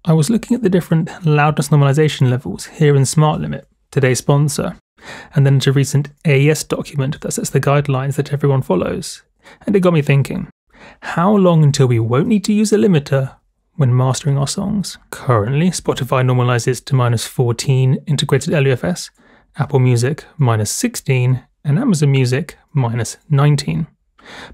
I was looking at the different loudness normalization levels here in Smart Limit, today's sponsor, and then into a recent AES document that sets the guidelines that everyone follows. And it got me thinking, how long until we won't need to use a limiter when mastering our songs? Currently, Spotify normalizes to -14 integrated LUFS, Apple Music -16, and Amazon Music -19.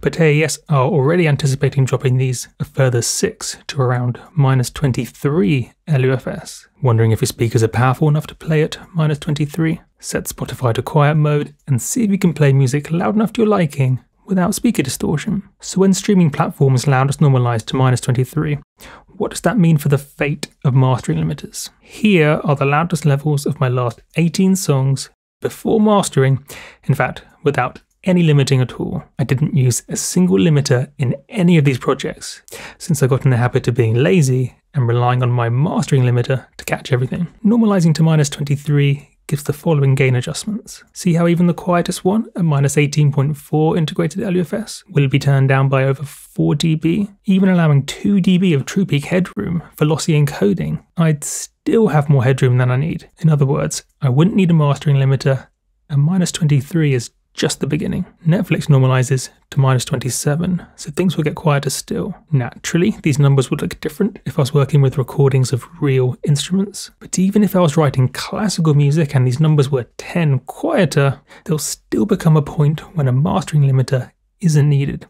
But AES are already anticipating dropping these a further 6 to around -23 LUFS. Wondering if your speakers are powerful enough to play at -23? Set Spotify to quiet mode and see if you can play music loud enough to your liking without speaker distortion. So when streaming platforms loudness normalized to -23, what does that mean for the fate of mastering limiters? Here are the loudness levels of my last 18 songs before mastering, in fact, without any limiting at all. I didn't use a single limiter in any of these projects, since I got in the habit of being lazy and relying on my mastering limiter to catch everything. Normalizing to -23 gives the following gain adjustments. See how even the quietest one at -18.4 integrated LUFS will be turned down by over 4 dB, even allowing 2 dB of true peak headroom for lossy encoding. I'd still have more headroom than I need. In other words, I wouldn't need a mastering limiter, and -23 is just the beginning. Netflix normalizes to -27, so things will get quieter still. Naturally, these numbers would look different if I was working with recordings of real instruments, but even if I was writing classical music and these numbers were 10 quieter, there'll still become a point when a mastering limiter isn't needed.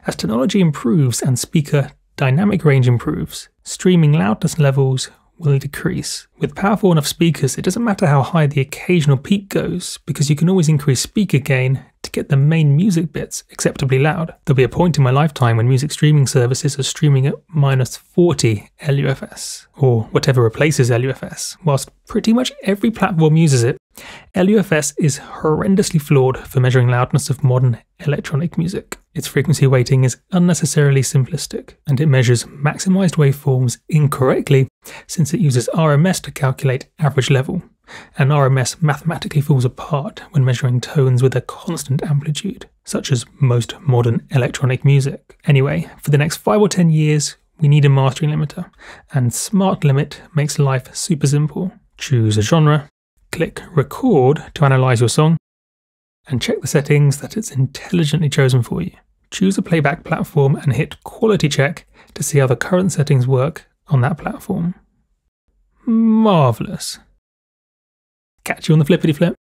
As technology improves and speaker dynamic range improves, streaming loudness levels will decrease. With powerful enough speakers, it doesn't matter how high the occasional peak goes, because you can always increase speaker gain to get the main music bits acceptably loud. There'll be a point in my lifetime when music streaming services are streaming at -40 LUFS, or whatever replaces LUFS. Whilst pretty much every platform uses it, LUFS is horrendously flawed for measuring loudness of modern electronic music. Its frequency weighting is unnecessarily simplistic, and it measures maximized waveforms incorrectly since it uses RMS to calculate average level, and RMS mathematically falls apart when measuring tones with a constant amplitude, such as most modern electronic music. Anyway, for the next 5 or 10 years, we need a mastering limiter, and Smart Limit makes life super simple. Choose a genre, click record to analyze your song, and check the settings that it's intelligently chosen for you. Choose a playback platform and hit quality check to see how the current settings work on that platform. Marvellous. Catch you on the flippity flip.